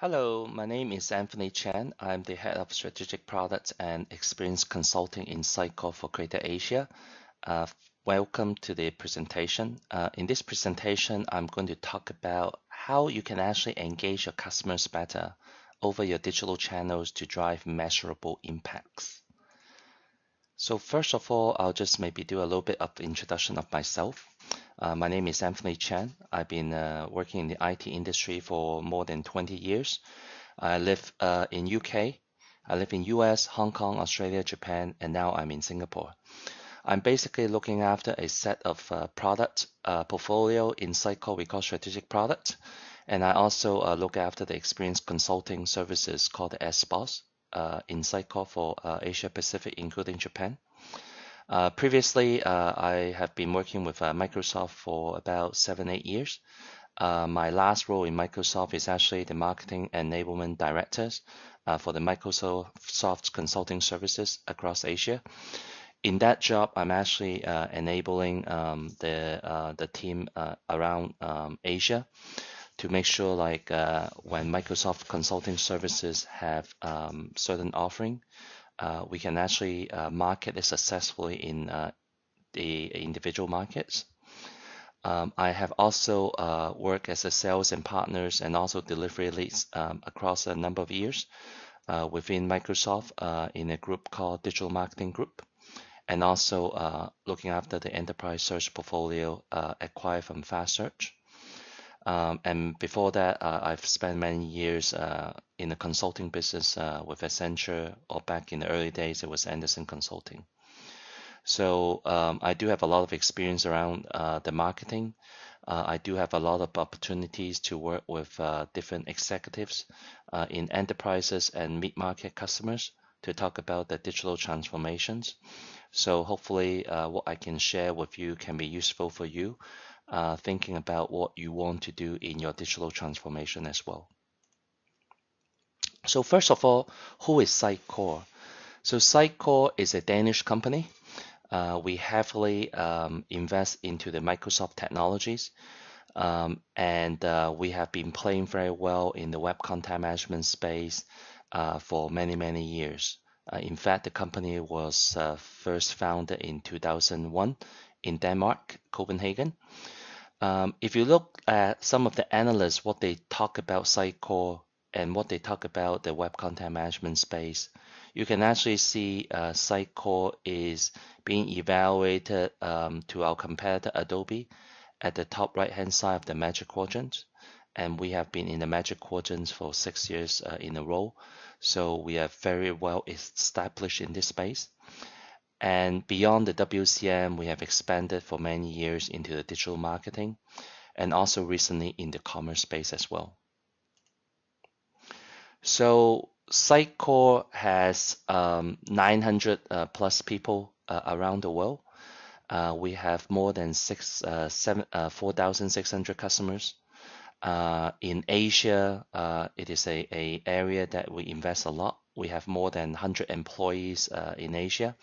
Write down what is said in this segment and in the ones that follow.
Hello, my name is Anthony Chan. I'm the head of strategic products and experience consulting in Cycle for Greater Asia. Uh, Welcome to the presentation. In this presentation, I'm going to talk about how you can actually engage your customers better over your digital channels to drive measurable impacts. So first of all, I'll just maybe do a little bit of introduction of myself. My name is Anthony Chan. I've been working in the IT industry for more than 20 years. I live in UK. I live in US, Hong Kong, Australia, Japan, and now I'm in Singapore. I'm basically looking after a set of product portfolio in Cycle we call strategic product. And I also look after the experience consulting services called the SBOS in Cycle for Asia Pacific, including Japan. Previously, I have been working with Microsoft for about 7-8 years. My last role in Microsoft is actually the Marketing Enablement Director for the Microsoft Consulting Services across Asia. In that job, I'm actually enabling the team around Asia to make sure like when Microsoft Consulting Services have certain offering, we can actually market it successfully in the individual markets. I have also worked as a sales and partners and also delivery leads across a number of years within Microsoft in a group called Digital Marketing Group, and also looking after the enterprise search portfolio acquired from Fast Search. And before that, I've spent many years in the consulting business with Accenture, or back in the early days, it was Anderson Consulting. So I do have a lot of experience around the marketing. I do have a lot of opportunities to work with different executives in enterprises and mid-market customers to talk about the digital transformations. So hopefully what I can share with you can be useful for you thinking about what you want to do in your digital transformation as well. So first of all, who is Sitecore? So Sitecore is a Danish company. We heavily invest into the Microsoft technologies, and we have been playing very well in the web content management space for many years. In fact, the company was first founded in 2001 in Denmark, Copenhagen. If you look at some of the analysts, what they talk about Sitecore and what they talk about the web content management space, you can actually see Sitecore is being evaluated to our competitor Adobe at the top right-hand side of the Magic Quadrant. And we have been in the Magic Quadrant for 6 years in a row. So we are very well established in this space. And beyond the WCM, we have expanded for many years into the digital marketing and also recently in the commerce space as well. So Sitecore has 900 plus people around the world. We have more than 4,600 customers. In Asia, it is a area that we invest a lot. We have more than 100 employees in Asia.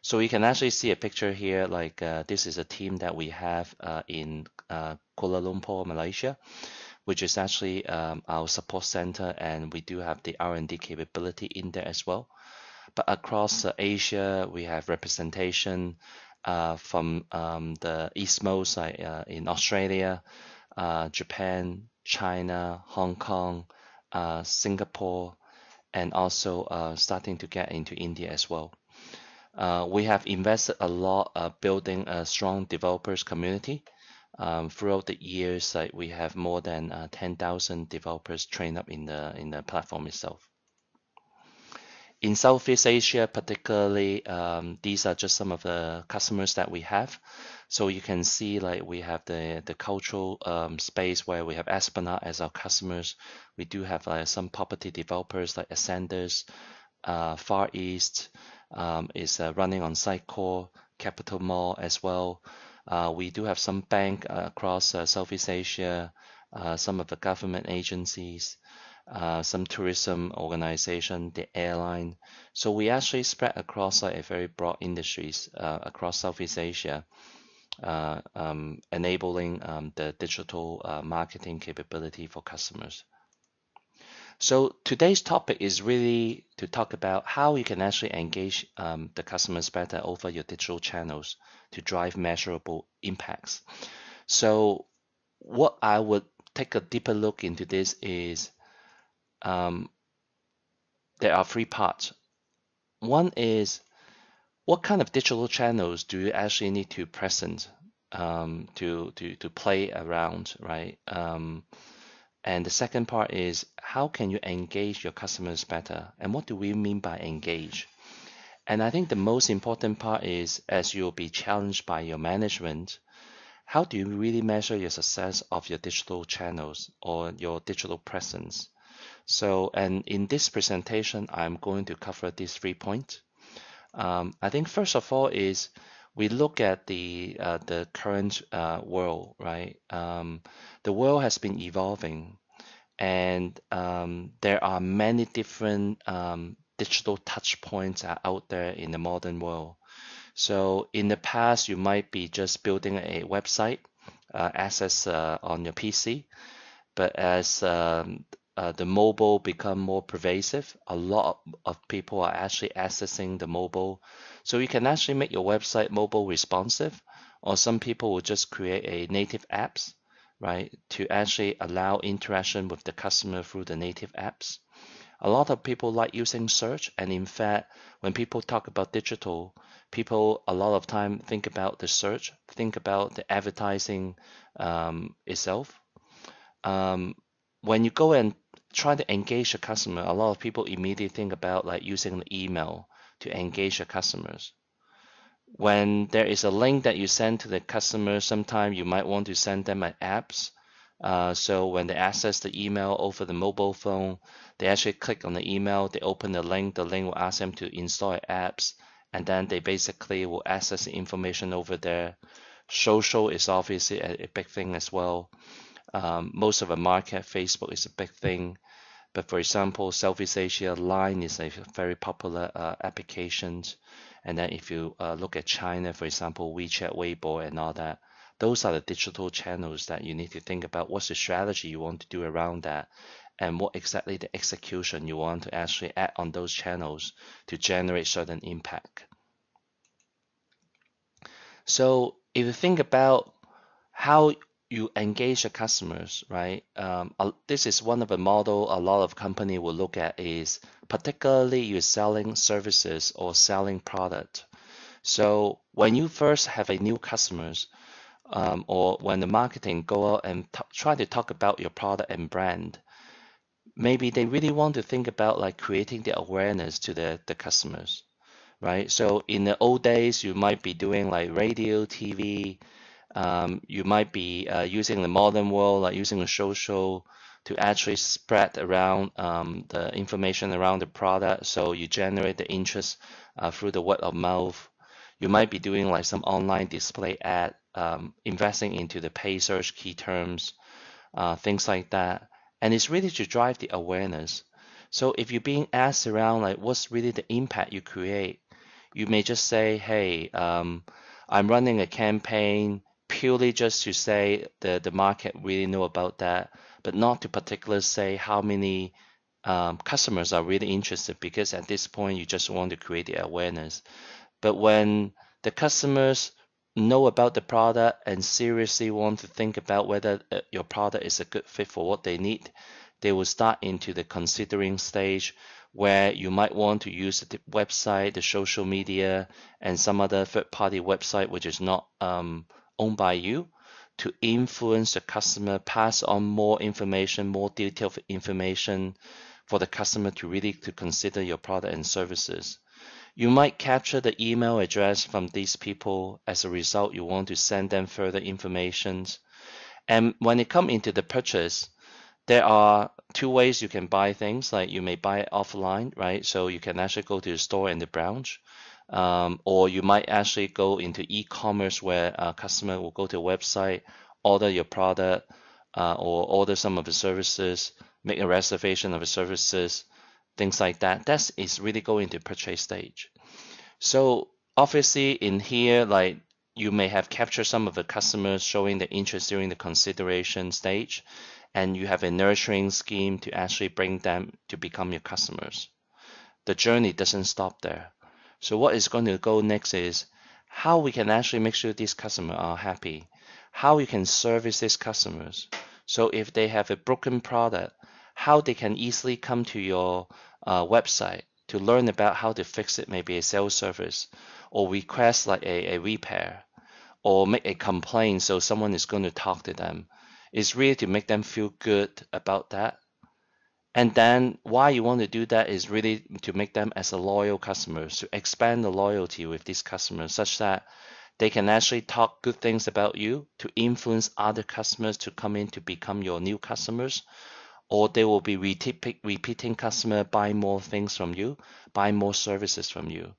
So you can actually see a picture here, like this is a team that we have in Kuala Lumpur, Malaysia, which is actually our support center, and we do have the R&D capability in there as well. But across Asia, we have representation from the eastmost in Australia, Japan, China, Hong Kong, Singapore, and also starting to get into India as well. We have invested a lot building a strong developers community. Throughout the years, we have more than 10,000 developers trained up in the platform itself. In Southeast Asia, particularly, these are just some of the customers that we have. So you can see like we have the cultural space where we have Esplanade as our customers. We do have some property developers like Ascenders, Far East is running on Sitecore, Capital Mall as well. We do have some bank across Southeast Asia, some of the government agencies, some tourism organization, the airline. So we actually spread across a very broad industries across Southeast Asia, enabling the digital marketing capability for customers. So today's topic is really to talk about how you can actually engage the customers better over your digital channels to drive measurable impacts. So what I would take a deeper look into this is um, there are three parts. One is what kind of digital channels do you actually need to present to play around, right? And the second part is how can you engage your customers better? And what do we mean by engage? And I think the most important part is as you'll be challenged by your management, how do you really measure your success of your digital channels or your digital presence? So, and in this presentation, I'm going to cover these 3 points. I think first of all is we look at the current world, right? The world has been evolving, and there are many different digital touch points are out there in the modern world. So in the past, you might be just building a website, access on your PC, but as the mobile become more pervasive, a lot of people are actually accessing the mobile. So you can actually make your website mobile responsive, or some people will just create a native apps, right, to actually allow interaction with the customer through the native apps. A lot of people like using search, and in fact, when people talk about digital, people a lot of time think about the search, think about the advertising itself. Um, when you go and try to engage a customer, a lot of people immediately think about like using the email to engage your customers. When there is a link that you send to the customer, sometimes you might want to send them an apps. So when they access the email over the mobile phone, they actually click on the email, they open the link will ask them to install apps, and then they basically will access the information over there. Social is obviously a big thing as well. Most of the market, Facebook is a big thing. But for example, Southeast Asia, Line is a very popular application. And then if you look at China, for example, WeChat, Weibo, and all that, those are the digital channels that you need to think about. What's the strategy you want to do around that? And what exactly the execution you want to actually add on those channels to generate certain impact. So if you think about how you engage the customers, right? This is one of the model a lot of company will look at is particularly you're selling services or selling product. So when you first have a new customers, or when the marketing go out and try to talk about your product and brand, maybe they really want to think about like creating the awareness to the customers, right? So in the old days, you might be doing like radio, TV, you might be using the modern world, like using the social to actually spread around the information around the product. So you generate the interest through the word of mouth. You might be doing like some online display ad, investing into the pay search key terms, things like that. And it's really to drive the awareness. So if you're being asked around like what's really the impact you create, you may just say, hey, I'm running a campaign purely just to say the market really know about that, but not to particularly say how many customers are really interested, because at this point you just want to create the awareness. But when the customers know about the product and seriously want to think about whether your product is a good fit for what they need, they will start into the considering stage where you might want to use the website, the social media, and some other third-party website which is not owned by you to influence the customer, pass on more information, more detailed information for the customer to really to consider your product and services. You might capture the email address from these people. As a result, you want to send them further information. And when it comes into the purchase, there are two ways you can buy things. Like you may buy it offline, right? So you can actually go to the store and the branch. Or you might actually go into e-commerce where a customer will go to a website, order your product, or order some of the services, make a reservation of the services, things like that. That is really going to purchase stage. So obviously in here, like you may have captured some of the customers showing the interest during the consideration stage. and you have a nurturing scheme to actually bring them to become your customers. The journey doesn't stop there. So what is going to go next is how we can actually make sure these customers are happy, how we can service these customers. So if they have a broken product, how they can easily come to your website to learn about how to fix it, maybe a sales service, or request like a repair, or make a complaint so someone is going to talk to them. It's really to make them feel good about that. And then why you want to do that is really to make them as a loyal customers, to expand the loyalty with these customers such that they can actually talk good things about you, to influence other customers to come in to become your new customers, or they will be repeating customer, buy more things from you, buy more services from you.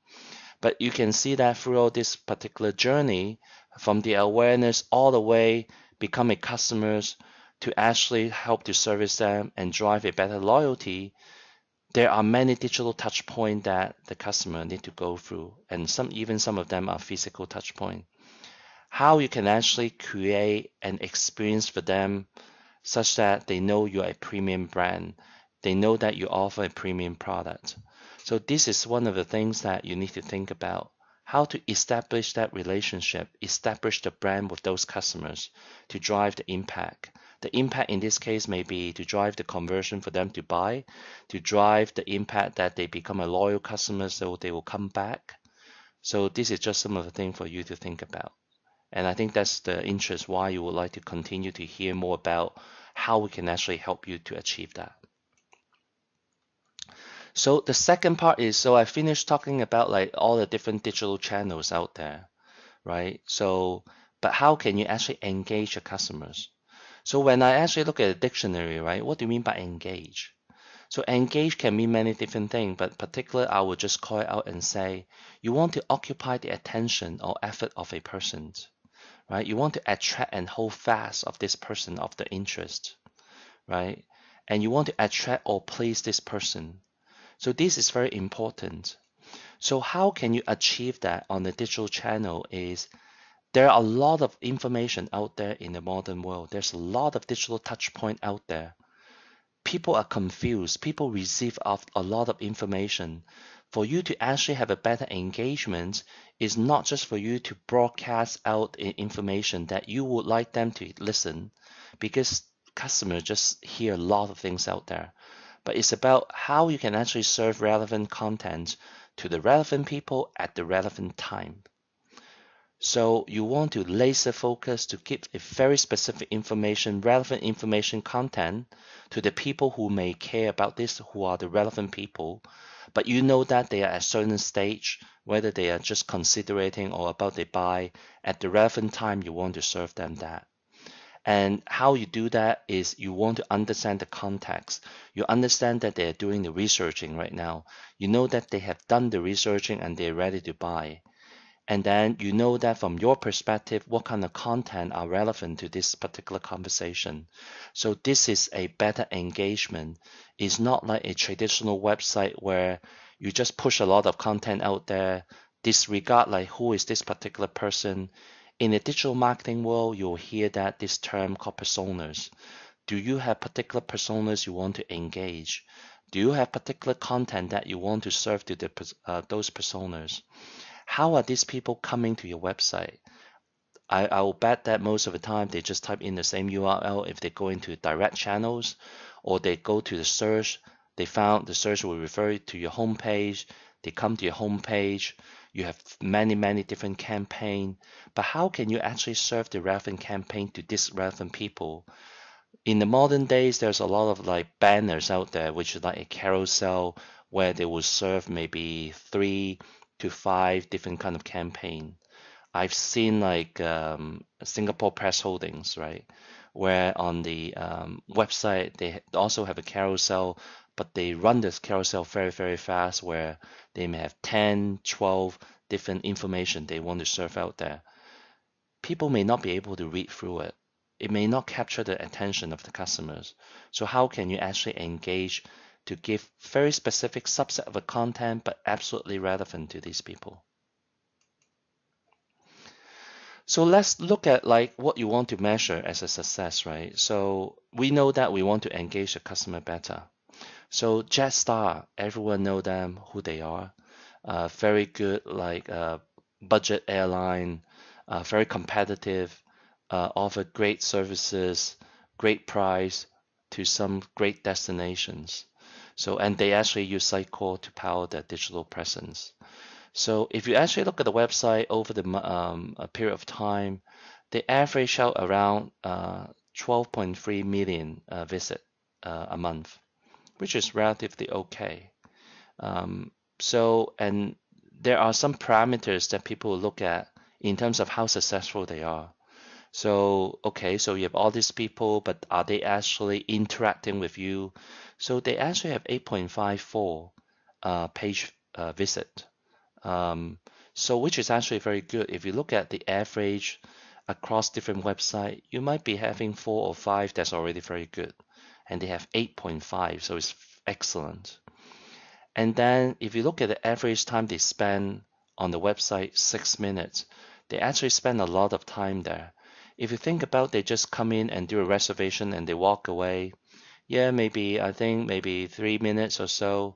But you can see that throughout this particular journey, from the awareness all the way become a customers to actually help to service them and drive a better loyalty, there are many digital touch points that the customer need to go through, and some of them are physical touch point. How you can actually create an experience for them such that they know you're a premium brand, they know that you offer a premium product. So this is one of the things that you need to think about. How to establish that relationship, establish the brand with those customers to drive the impact. The impact in this case may be to drive the conversion for them to buy, to drive the impact that they become a loyal customer so they will come back. So this is just some of the things for you to think about. And I think that's the interest why you would like to continue to hear more about how we can actually help you to achieve that. So the second part is, so I finished talking about like all the different digital channels out there, right? So, but how can you actually engage your customers? So when I actually look at a dictionary, right, what do you mean by engage? So engage can mean many different things, but particularly I would just call it out and say, you want to occupy the attention or effort of a person, right? You want to attract and hold fast of this person of the interest, right? And you want to attract or please this person. So this is very important. So how can you achieve that on the digital channel is there are a lot of information out there in the modern world. There's a lot of digital touch point out there. People are confused. People receive a lot of information. For you to actually have a better engagement is not just for you to broadcast out information that you would like them to listen, because customers just hear a lot of things out there. But it's about how you can actually serve relevant content to the relevant people at the relevant time. So you want to laser focus to give a very specific information, relevant information content to the people who may care about this, who are the relevant people. But you know that they are at a certain stage, whether they are just considering or about to buy, at the relevant time you want to serve them that. And how you do that is you want to understand the context. You understand that they're doing the researching right now. You know that they have done the researching and they're ready to buy. And then you know that from your perspective, what kind of content are relevant to this particular conversation. So this is a better engagement. It's not like a traditional website where you just push a lot of content out there, disregard like who is this particular person. In the digital marketing world, you'll hear that this term called personas. Do you have particular personas you want to engage? Do you have particular content that you want to serve to those personas? How are these people coming to your website? I will bet that most of the time they just type in the same URL if they go into direct channels or they go to the search. They found the search will refer to your homepage. They come to your homepage. You have many, many different campaigns. But how can you actually serve the relevant campaign to these relevant people? In the modern days, there's a lot of like banners out there, which is like a carousel where they will serve maybe 3 to 5 different kind of campaign. I've seen like Singapore Press Holdings, right, where on the website they also have a carousel, but they run this carousel very, very fast, where they may have 10, 12 different information they want to serve out there. People may not be able to read through it. It may not capture the attention of the customers. So how can you actually engage to give very specific subset of a content, but absolutely relevant to these people? So let's look at like what you want to measure as a success, right? So we know that we want to engage the customer better. So Jetstar, everyone know them, who they are. Very good, like budget airline, very competitive, offer great services, great price to some great destinations. So, and they actually use Sitecore to power their digital presence. So if you actually look at the website over the a period of time, they average out around 12.3 million visit a month, which is relatively okay. Um, and there are some parameters that people look at in terms of how successful they are. So, okay, so you have all these people, but are they actually interacting with you? So they actually have 8.54 page visit. Um, so which is actually very good. If you look at the average across different websites, you might be having 4 or 5 that's already very good. And they have 8.5, so it's excellent. And then if you look at the average time they spend on the website, 6 minutes, they actually spend a lot of time there. If you think about they just come in and do a reservation and they walk away, yeah, maybe I think maybe 3 minutes or so.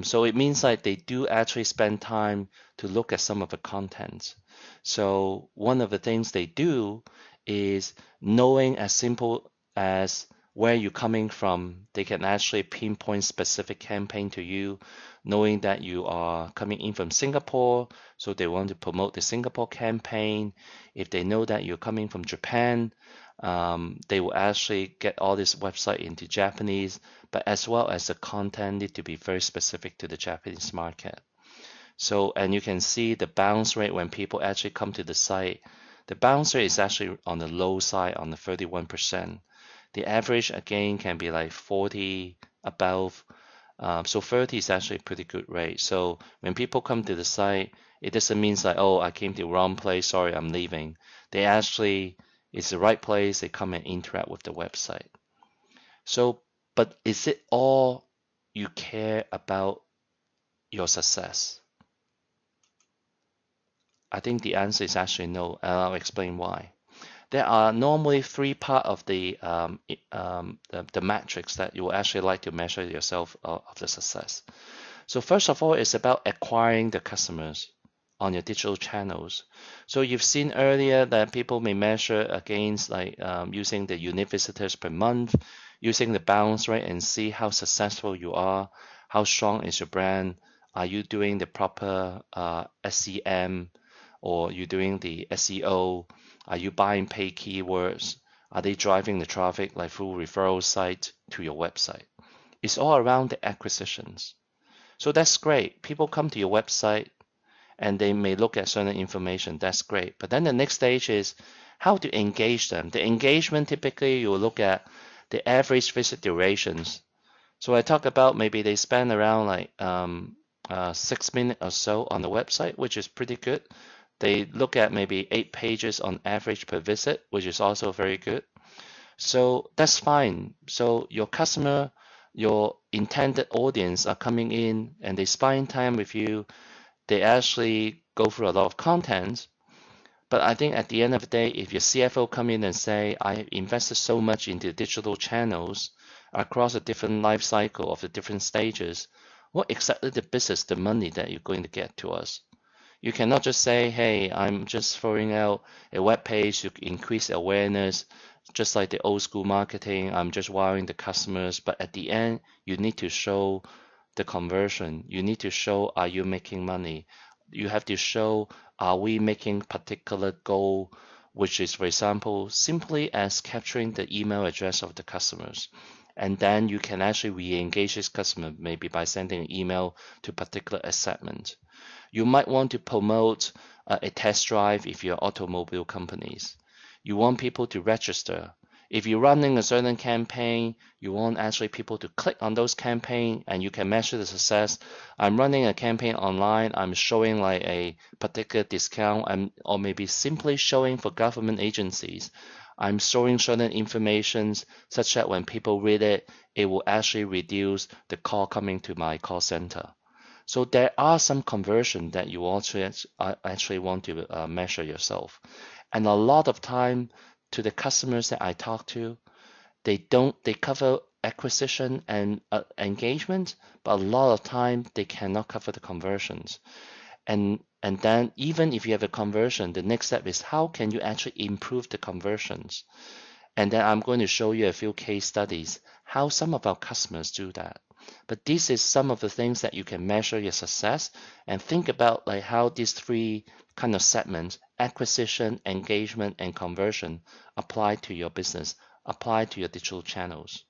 So it means like they do actually spend time to look at some of the content. So one of the things they do is knowing as simple as where you're coming from, they can actually pinpoint specific campaign to you, knowing that you are coming in from Singapore, so they want to promote the Singapore campaign. If they know that you're coming from Japan, they will actually get all this website into Japanese, but as well as the content need to be very specific to the Japanese market. So, and you can see the bounce rate when people actually come to the site. The bounce rate is actually on the low side, on the 31%. The average again can be like 40 above. So 30 is actually a pretty good rate. So when people come to the site, it doesn't mean like, oh, I came to the wrong place, sorry, I'm leaving. They actually, it's the right place, they come and interact with the website. So, but is it all you care about your success? I think the answer is actually no, and I'll explain why. There are normally three part of the metrics that you will actually like to measure yourself of the success. So first of all, it's about acquiring the customers on your digital channels. So you've seen earlier that people may measure against like using the unique visitors per month, using the bounce rate and see how successful you are, how strong is your brand, are you doing the proper SEM, or you doing the SEO, are you buying paid keywords, are they driving the traffic like through referral site to your website? It's all around the acquisitions. So that's great. People come to your website and they may look at certain information. That's great. But then the next stage is how to engage them. The engagement, typically you will look at the average visit durations. So I talk about maybe they spend around like 6 minutes or so on the website, which is pretty good. They look at maybe 8 pages on average per visit, which is also very good. So that's fine. So your customer, your intended audience are coming in and they spend time with you. They actually go through a lot of content. But I think at the end of the day, if your CFO come in and say, I have invested so much into digital channels across the different life cycle of the different stages, what exactly the business, the money that you're going to get to us? You cannot just say, hey, I'm just throwing out a web page to increase awareness, just like the old school marketing. I'm just wiring the customers. But at the end, you need to show the conversion. You need to show, are you making money? You have to show, are we making particular goal, which is, for example, simply as capturing the email address of the customers. And then you can actually re-engage this customer maybe by sending an email to particular segment. You might want to promote a test drive if you're automobile companies. You want people to register. If you're running a certain campaign, you want actually people to click on those campaign and you can measure the success. I'm running a campaign online. I'm showing like a particular discount, or maybe simply showing for government agencies. I'm showing certain information such that when people read it, it will actually reduce the call coming to my call center. So there are some conversion that you also actually want to measure yourself. And a lot of time to the customers that I talk to, they cover acquisition and engagement, but a lot of time they cannot cover the conversions. And then even if you have a conversion, the next step is how can you actually improve the conversions? And then I'm going to show you a few case studies how some of our customers do that. But this is some of the things that you can measure your success and think about like how these three kind of segments, acquisition, engagement, and conversion apply to your business, apply to your digital channels.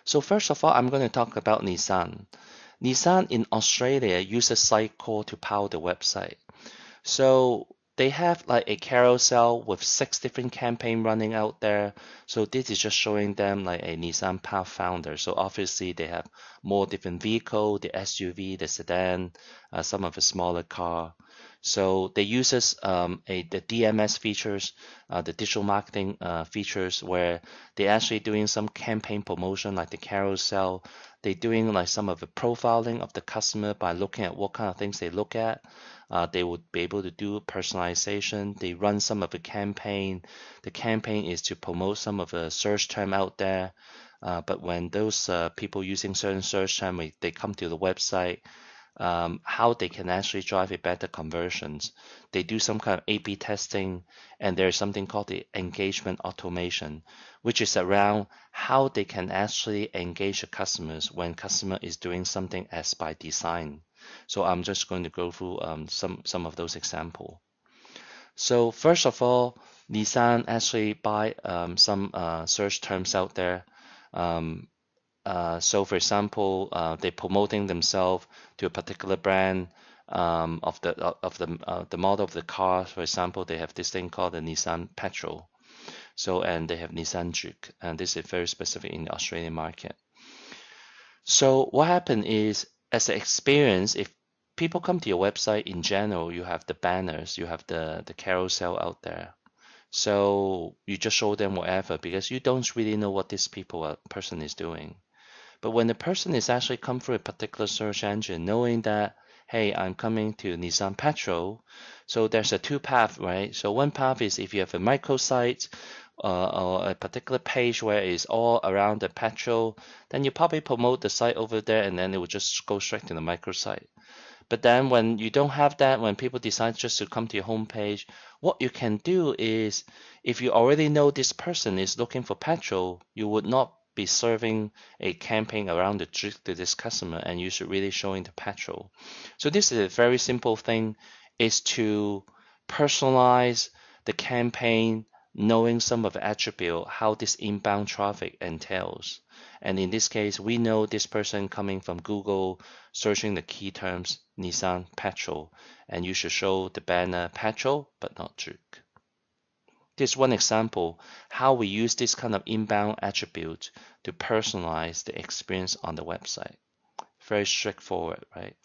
So first of all, I'm going to talk about Nissan. Nissan in Australia uses Sitecore to power the website. So they have like a carousel with 6 different campaign running out there. So this is just showing them like a Nissan Pathfinder. So obviously they have more different vehicle, the SUV, the sedan, some of the smaller car. So they uses the DMS features, the digital marketing features, where they actually doing some campaign promotion like the carousel. They're doing like some of the profiling of the customer by looking at what kind of things they look at. They would be able to do personalization. They run some of the campaign. The campaign is to promote some of the search term out there. But when those people using certain search term, they come to the website, how they can actually drive a better conversions. They do some kind of A/B testing, and there's something called the engagement automation, which is around how they can actually engage the customers when customer is doing something as by design. So I'm just going to go through some of those examples. So first of all, Nissan actually buy some search terms out there. Um, so for example, they're promoting themselves to a particular brand of the model of the car. For example, they have this thing called the Nissan Petrol. So and they have Nissan Juke, and this is very specific in the Australian market. So what happened is, as an experience, if people come to your website in general, you have the banners, you have the carousel out there. So you just show them whatever because you don't really know what this person is doing. But when the person is actually come through a particular search engine, knowing that, hey, I'm coming to Nissan Petrol, so there's a two path, right? So one path is if you have a microsite or a particular page where it's all around the petrol, then you probably promote the site over there and then it will just go straight to the microsite. But then when you don't have that, when people decide just to come to your homepage, what you can do is if you already know this person is looking for petrol, you would not be serving a campaign around the trick to this customer and you should really show the petrol. So this is a very simple thing is to personalize the campaign, knowing some of the attribute, how this inbound traffic entails. And in this case, we know this person coming from Google, searching the key terms Nissan Petrol, and you should show the banner Petrol, but not Juke. This is one example how we use this kind of inbound attribute to personalize the experience on the website. Very straightforward, right?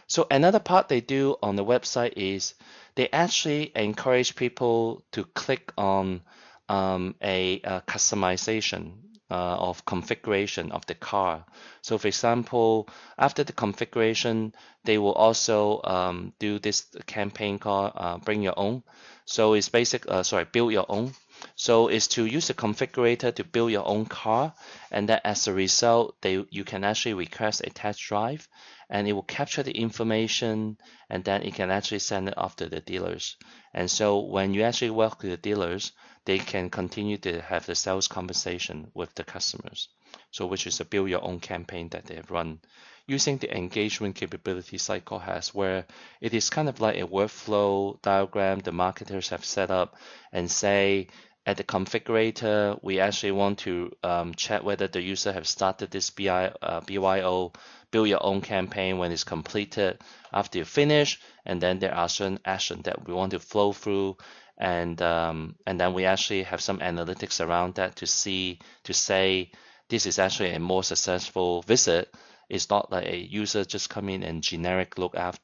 So another part they do on the website is they actually encourage people to click on a customization of configuration of the car. So for example, after the configuration, they will also do this campaign called Bring Your Own. So it's build your own. So it's to use the configurator to build your own car, and then as a result, you can actually request a test drive, and it will capture the information, and then it can actually send it off to the dealers. And so when you actually work with the dealers, they can continue to have the sales conversation with the customers. So which is a build your own campaign that they have run using the engagement capability Sitecore has, where it is kind of like a workflow diagram the marketers have set up and say, at the configurator, we actually want to check whether the user have started this BYO, build your own campaign when it's completed. After you finish, and then there are certain actions that we want to flow through, and then we actually have some analytics around that to say this is actually a more successful visit. It's not like a user just come in and generic look at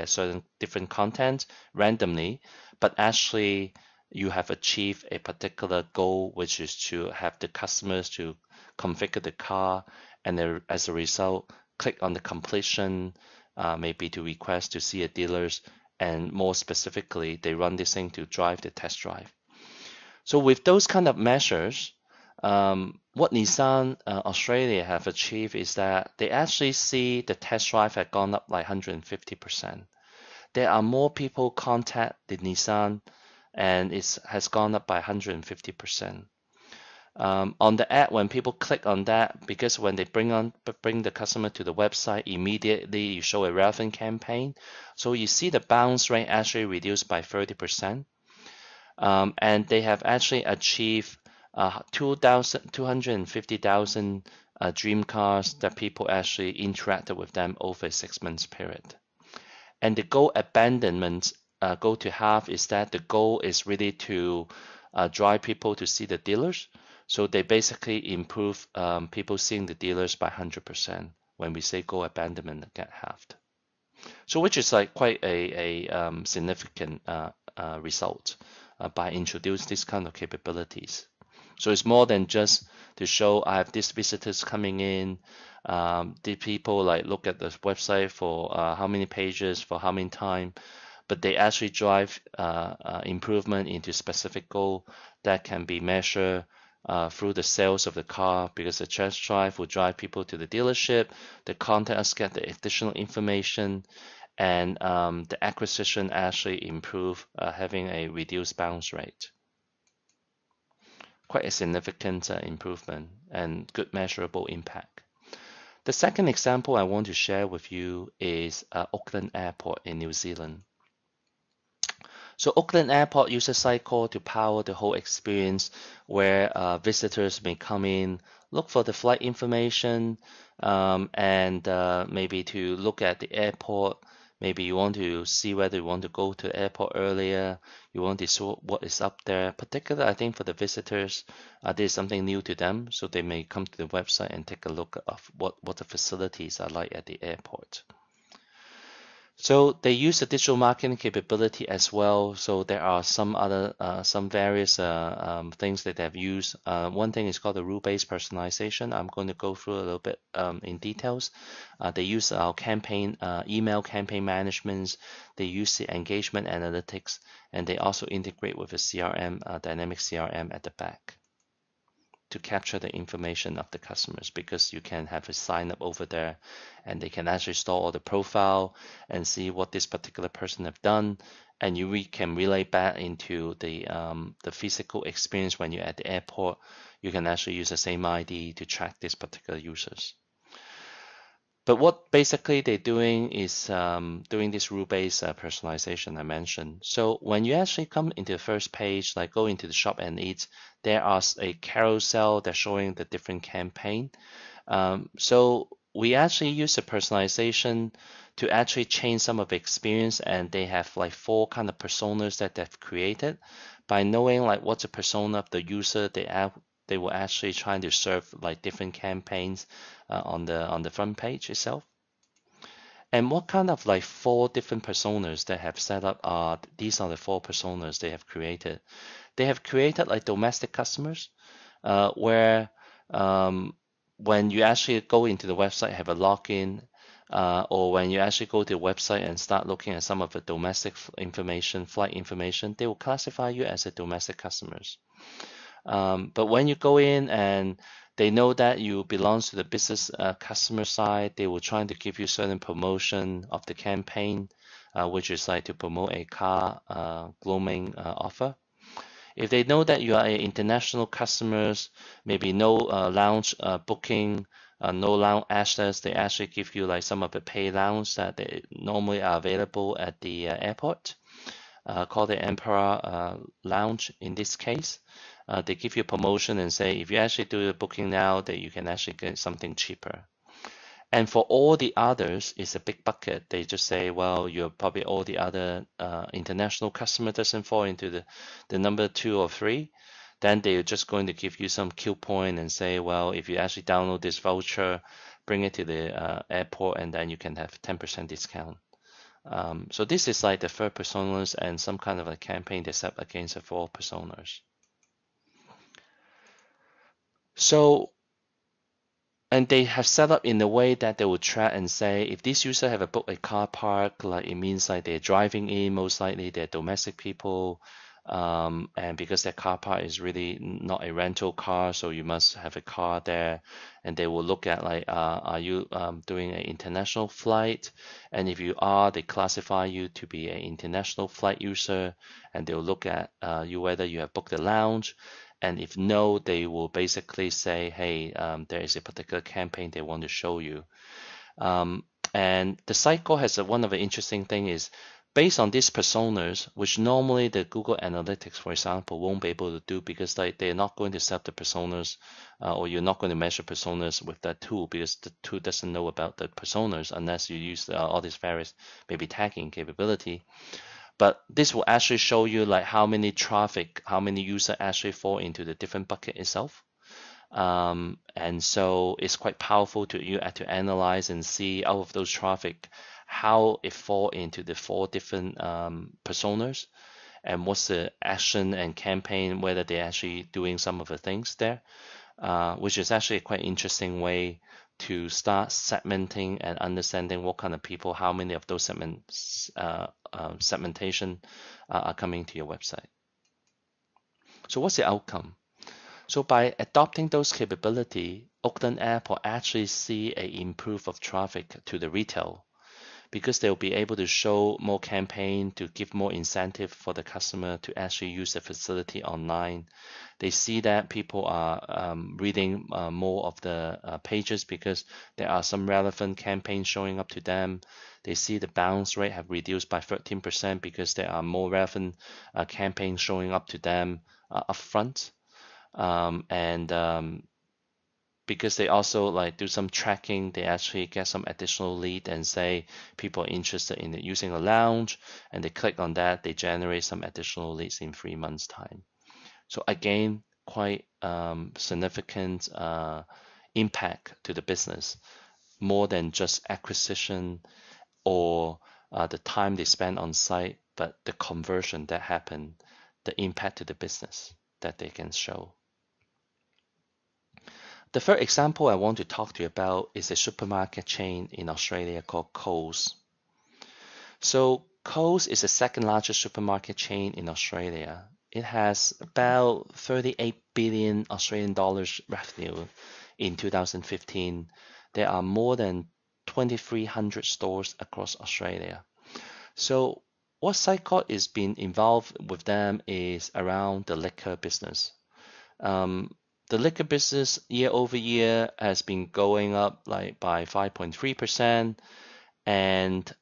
certain different content randomly, but actually you have achieved a particular goal, which is to have the customers to configure the car, and as a result, click on the completion, maybe to request to see a dealer's, and more specifically, they run this thing to drive the test drive. So with those kind of measures, what Nissan Australia have achieved is that they actually see the test drive had gone up like 150%. There are more people contact the Nissan, and it has gone up by 150%. On the app, when people click on that, because when they bring the customer to the website, immediately you show a relevant campaign. So you see the bounce rate actually reduced by 30%. And they have actually achieved 250,000 dream cars that people actually interacted with them over a 6 months period. And the goal abandonment go to half is that the goal is really to drive people to see the dealers. So they basically improve people seeing the dealers by 100% when we say goal abandonment get halved. So which is like quite a significant result by introducing this kind of capabilities. So it's more than just to show I have these visitors coming in. The people like look at the website for how many pages for how many time, but they actually drive improvement into specific goal that can be measured through the sales of the car, because the test drive will drive people to the dealership. The contact us get the additional information, and the acquisition actually improve, having a reduced bounce rate. Quite a significant improvement and good measurable impact. The second example I want to share with you is Auckland Airport in New Zealand. So Auckland Airport uses Cycle to power the whole experience, where visitors may come in, look for the flight information, and maybe to look at the airport. Maybe you want to see whether you want to go to the airport earlier. You want to see what is up there. Particularly, I think for the visitors, there's something new to them, so they may come to the website and take a look of what the facilities are like at the airport. So they use the digital marketing capability as well. So there are some other, some various things that they have used. One thing is called the rule-based personalization. I'm going to go through a little bit in details. They use our campaign, email campaign management. They use the engagement analytics, and they also integrate with a CRM, dynamic CRM at the back, to capture the information of the customers, because you can have a sign up over there and they can actually store all the profile and see what this particular person have done, and you can relay back into the physical experience. When you're at the airport, you can actually use the same ID to track these particular users. But what basically they're doing is doing this rule-based personalization I mentioned. So when you actually come into the first page, like go into the shop and eat, there are a carousel that's showing the different campaign. So we actually use the personalization to actually change some of the experience, and they have like 4 kind of personas that they've created. By knowing like what's the persona of the user, they will actually try to serve like different campaigns on the front page itself. And what kind of like 4 different personas they have set up are, these are the 4 personas they have created. They have created like domestic customers, where when you actually go into the website, have a login, or when you actually go to the website and start looking at some of the domestic information, flight information, they will classify you as a domestic customers. But when you go in and they know that you belong to the business customer side, they will try to give you certain promotion of the campaign, which is like to promote a car grooming offer. If they know that you are an international customers, maybe no lounge booking, no lounge access, they actually give you like some of the pay lounge that they normally are available at the airport, called the Emperor Lounge in this case. They give you a promotion and say if you actually do the booking now, that you can actually get something cheaper. And for all the others, it's a big bucket. They just say, well, you're probably all the other international customer doesn't fall into the number 2 or 3. Then they're just going to give you some coupon and say, well, if you actually download this voucher, bring it to the airport, and then you can have 10% discount. So this is like the 3rd personas and some kind of a campaign they set against the 4 personas. So And they have set up in a way that they will track and say if this user have a book a car park, like it means like they're driving in, most likely they're domestic people, and because their car park is really not a rental car, so you must have a car there. And they will look at like, are you doing an international flight? And if you are, they classify you to be an international flight user, and they'll look at you whether you have booked a lounge. And if no, they will basically say, hey, there is a particular campaign they want to show you. Um, and the cycle has one of the interesting thing is based on these personas, which normally the Google Analytics, for example, won't be able to do because they're not going to set the personas, or you're not going to measure personas with that tool because the tool doesn't know about the personas unless you use all these various maybe tagging capability. But this will actually show you like how many traffic, how many users actually fall into the different bucket itself. And so it's quite powerful to analyze and see out of those traffic how it fall into the 4 different personas and what's the action and campaign, whether they're actually doing some of the things there, which is actually a quite interesting way to start segmenting and understanding what kind of people, how many of those segmentation are coming to your website. So what's the outcome? So by adopting those capability, Oakland Airport actually see a improve of traffic to the retail because they'll be able to show more campaign to give more incentive for the customer to actually use the facility online. They see that people are reading more of the pages because there are some relevant campaigns showing up to them. They see the bounce rate have reduced by 13% because there are more relevant campaigns showing up to them upfront. Because they also like do some tracking, they actually get some additional lead and say people are interested in using a lounge, and they click on that, they generate some additional leads in 3 months time. So again, quite significant impact to the business, more than just acquisition or the time they spend on site, but the conversion that happened, the impact to the business that they can show. The third example I want to talk to you about is a supermarket chain in Australia called Coles. So Coles is the second largest supermarket chain in Australia. It has about 38 billion Australian dollars revenue in 2015. There are more than 2,300 stores across Australia. So what Sycot is being involved with them is around the liquor business. The liquor business year over year has been going up like by 5.3%, and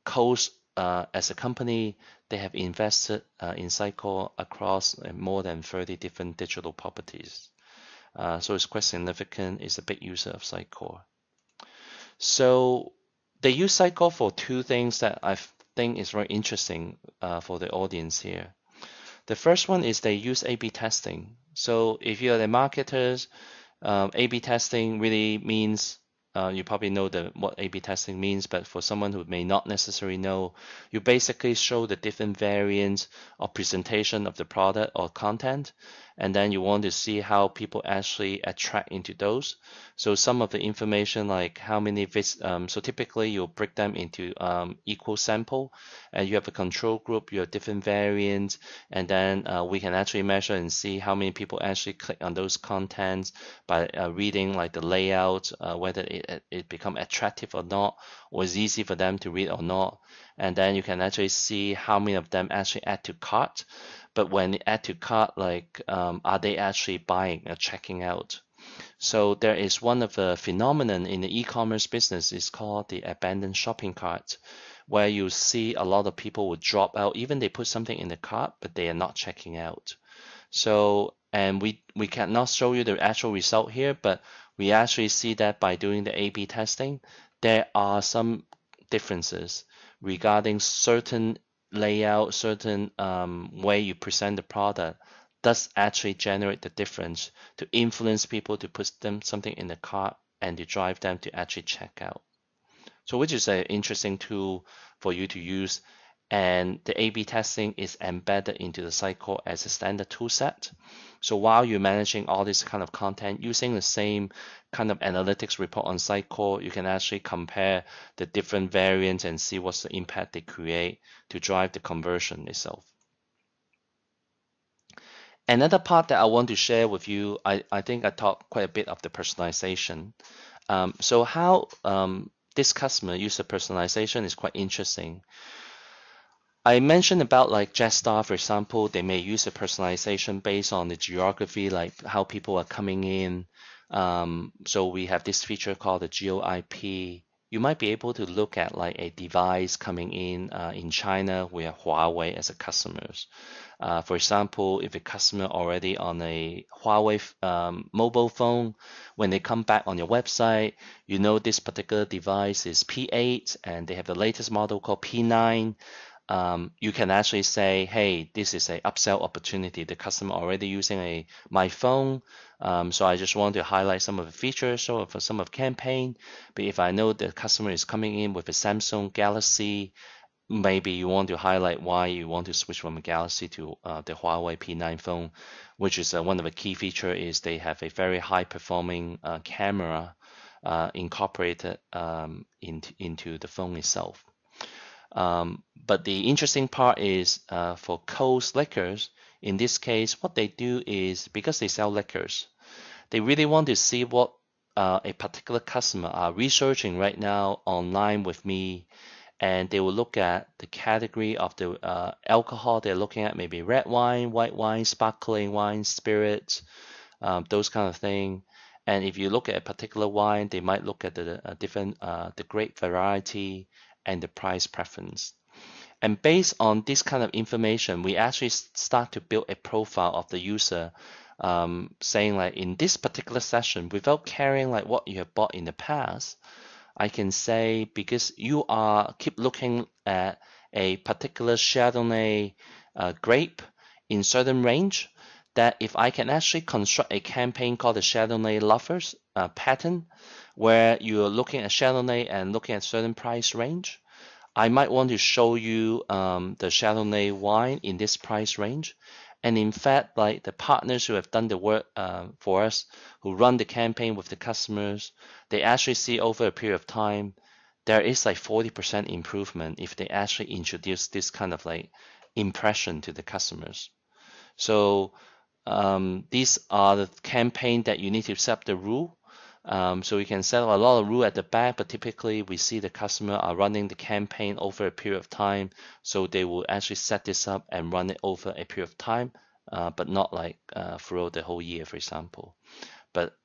Coles as a company, they have invested in Sycor across more than 30 different digital properties. So it's quite significant. It's a big user of Sycor. So they use Sycor for 2 things that I think is very interesting for the audience here. The first one is they use A/B testing. So if you're the marketers, A/B testing really means you probably know what A/B testing means, but for someone who may not necessarily know, you basically show the different variants of presentation of the product or content, and then you want to see how people actually attract into those. So some of the information like how many so typically you'll break them into equal sample, and you have a control group, you have different variants, and then we can actually measure and see how many people actually click on those contents by reading like the layout, whether it become attractive or not, or is easy for them to read or not. And then you can actually see how many of them actually add to cart. But when they add to cart, like are they actually buying or checking out? So there is one of the phenomenon in the e-commerce business is called the abandoned shopping cart, where you see a lot of people would drop out, even they put something in the cart, but they are not checking out. So, and we cannot show you the actual result here, but we actually see that by doing the A/B testing, there are some differences regarding certain layout, certain way you present the product does actually generate the difference to influence people to put something in the cart and to drive them to actually check out. So which is an interesting tool for you to use and the A/B testing is embedded into the cycle as a standard tool set. So while you're managing all this kind of content using the same kind of analytics report on cycle, you can actually compare the different variants and see what's the impact they create to drive the conversion itself. Another part that I want to share with you, I think I talked quite a bit of the personalization. So how this customer use the personalization is quite interesting. I mentioned about like Jetstar, for example, they may use a personalization based on the geography, like how people are coming in. So we have this feature called the GeoIP. You might be able to look at like a device coming in China with Huawei as a customers. For example, if a customer already on a Huawei mobile phone, when they come back on your website, you know this particular device is P8 and they have the latest model called P9. You can actually say, hey, this is a upsell opportunity. The customer already using my phone, so I just want to highlight some of the features or for some of campaign. But if I know the customer is coming in with a Samsung Galaxy, maybe you want to highlight why you want to switch from a Galaxy to the Huawei P9 phone, which is one of the key feature is they have a very high performing camera incorporated into the phone itself. But the interesting part is for Coast Liquors, in this case, what they do is because they sell liquors, they really want to see what a particular customer are researching right now online with me, and they will look at the category of the alcohol they're looking at, maybe red wine, white wine, sparkling wine, spirits, those kind of thing. And if you look at a particular wine, they might look at the different the grape variety and the price preference. And based on this kind of information, we actually start to build a profile of the user, saying like in this particular session, without caring like what you have bought in the past, I can say because you are keep looking at a particular Chardonnay grape in certain range, that if I can actually construct a campaign called the Chardonnay Lovers pattern, where you're looking at Chardonnay and looking at certain price range, I might want to show you the Chardonnay wine in this price range. And in fact, like the partners who have done the work for us, who run the campaign with the customers, they actually see over a period of time, there is like 40% improvement if they actually introduce this kind of like impression to the customers. So these are the campaign that you need to set the rule. So we can set a lot of rule at the back, but typically we see the customer are running the campaign over a period of time. So they will actually set this up and run it over a period of time, but not like throughout the whole year, for example. But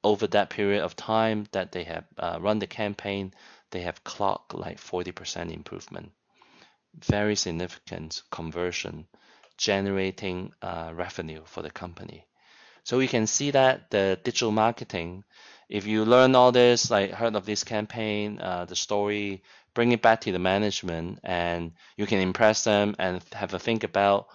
over that period of time that they have run the campaign, they have clocked like 40% improvement. Very significant conversion, generating revenue for the company. So you can see that the digital marketing, if you learn all this, like heard of this campaign, the story, bring it back to the management and you can impress them and have a think about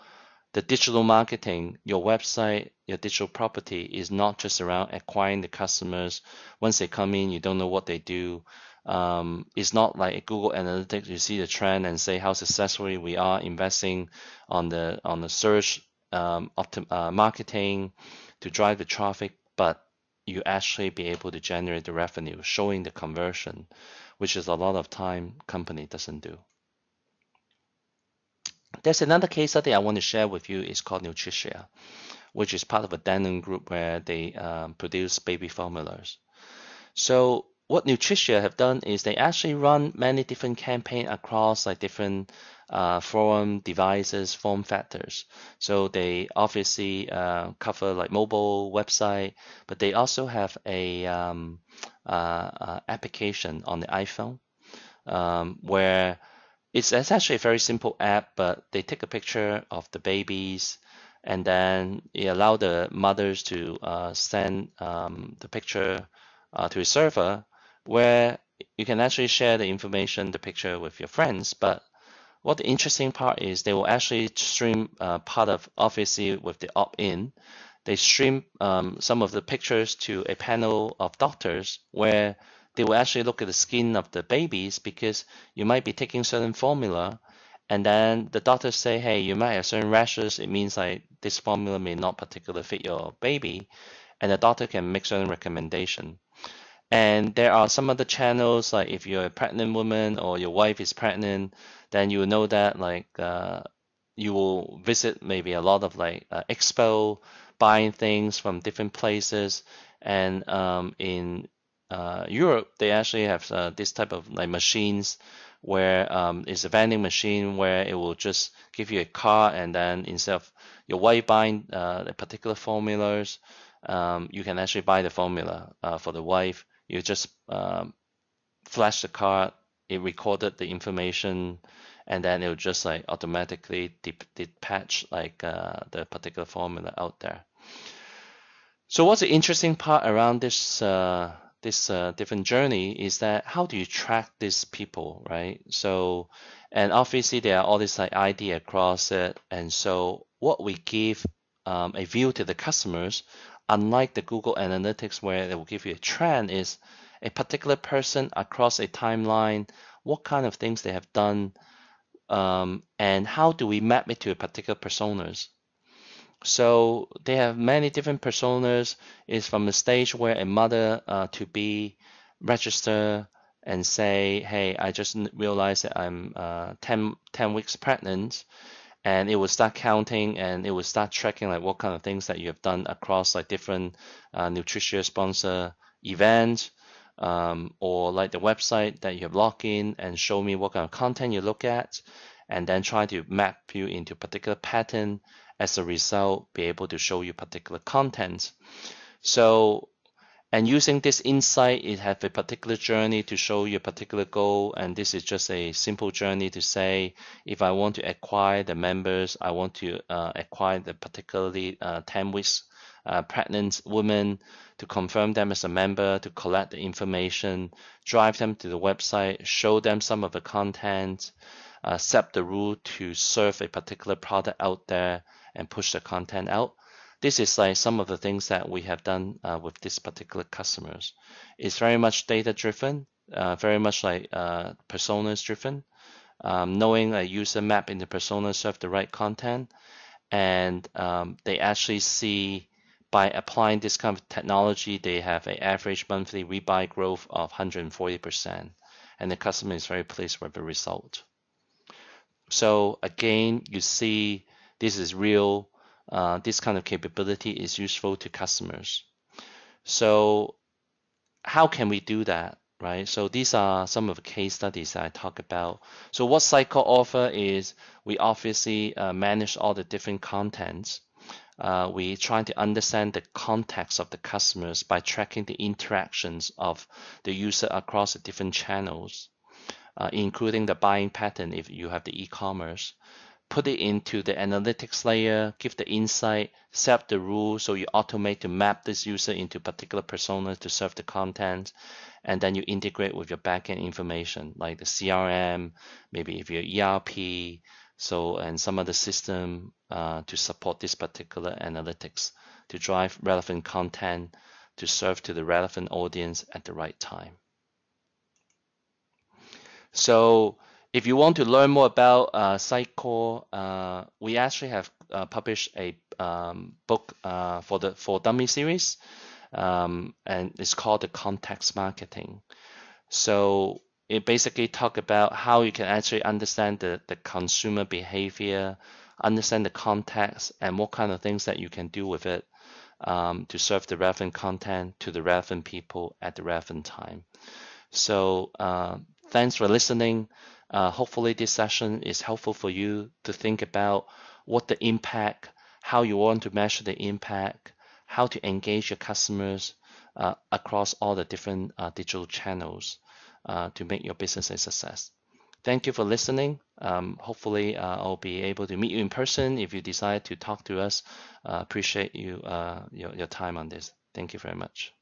the digital marketing, your website, your digital property is not just around acquiring the customers. Once they come in, you don't know what they do. It's not like Google Analytics. You see the trend and say how successfully we are investing on the search marketing to drive the traffic, but you actually be able to generate the revenue, showing the conversion, which is a lot of time company doesn't do. There's another case study I want to share with you. It's called Nutricia, which is part of a Danone group where they produce baby formulas. So what Nutricia have done is they actually run many different campaigns across like different forum devices, form factors. So they obviously cover like mobile website, but they also have a application on the iPhone where it's actually a very simple app, but they take a picture of the babies and then it allow the mothers to send the picture to a server where you can actually share the information, the picture with your friends. But what the interesting part is they will actually stream part of, obviously with the opt-in, they stream some of the pictures to a panel of doctors where they will actually look at the skin of the babies because you might be taking certain formula and then the doctors say, hey, you might have certain rashes. It means like this formula may not particularly fit your baby, and the doctor can make certain recommendation. And there are some other channels, like if you're a pregnant woman or your wife is pregnant, then you will know that you will visit maybe a lot of expo, buying things from different places. And in Europe, they actually have this type of like machines where it's a vending machine where it will just give you a card, and then instead of your wife buying the particular formulas, you can actually buy the formula for the wife. You just flash the card, it recorded the information, and then it will just like automatically dispatch the particular formula out there. So what's the interesting part around this different journey is that how do you track these people, right? So, and obviously there are all this like ID across it, and so what we give a view to the customers, unlike the Google Analytics where they will give you a trend, is a particular person across a timeline, what kind of things they have done, and how do we map it to a particular personas. So they have many different personas. It's from the stage where a mother to be register and say, hey, I just realized that I'm 10 weeks pregnant, and it will start counting and it will start tracking like what kind of things that you have done across like different nutritious sponsor events, or like the website that you have logged in, and show me what kind of content you look at, and then try to map you into a particular pattern. As a result, be able to show you particular content. So, and using this insight, it have a particular journey to show you a particular goal. And this is just a simple journey to say, if I want to acquire the members, I want to acquire the particularly 10 weeks pregnant women, to confirm them as a member, to collect the information, drive them to the website, show them some of the content, set the rule to serve a particular product out there, and push the content out. This is like some of the things that we have done with this particular customers. It's very much data driven, very much like personas driven, knowing a user map in the persona serve the right content, and they actually see by applying this kind of technology, they have an average monthly rebuy growth of 140%, and the customer is very pleased with the result. So again, you see this is real. This kind of capability is useful to customers. So how can we do that, right? So these are some of the case studies that I talk about. So what Cycle offer is we obviously manage all the different contents. We try to understand the context of the customers by tracking the interactions of the user across the different channels, including the buying pattern if you have the e-commerce. Put it into the analytics layer, give the insight, set the rules so you automate to map this user into particular personas to serve the content, and then you integrate with your backend information like the CRM, maybe if you're ERP, so and some other system to support this particular analytics to drive relevant content to serve to the relevant audience at the right time. So if you want to learn more about Sitecore, we actually have published a book for Dummy series, and it's called the Context Marketing. So it basically talk about how you can actually understand the consumer behavior, understand the context, and what kind of things that you can do with it to serve the relevant content to the relevant people at the relevant time. So thanks for listening. Hopefully this session is helpful for you to think about what the impact, how you want to measure the impact, how to engage your customers across all the different digital channels to make your business a success. Thank you for listening. Hopefully I'll be able to meet you in person if you decide to talk to us. Appreciate your time on this. Thank you very much.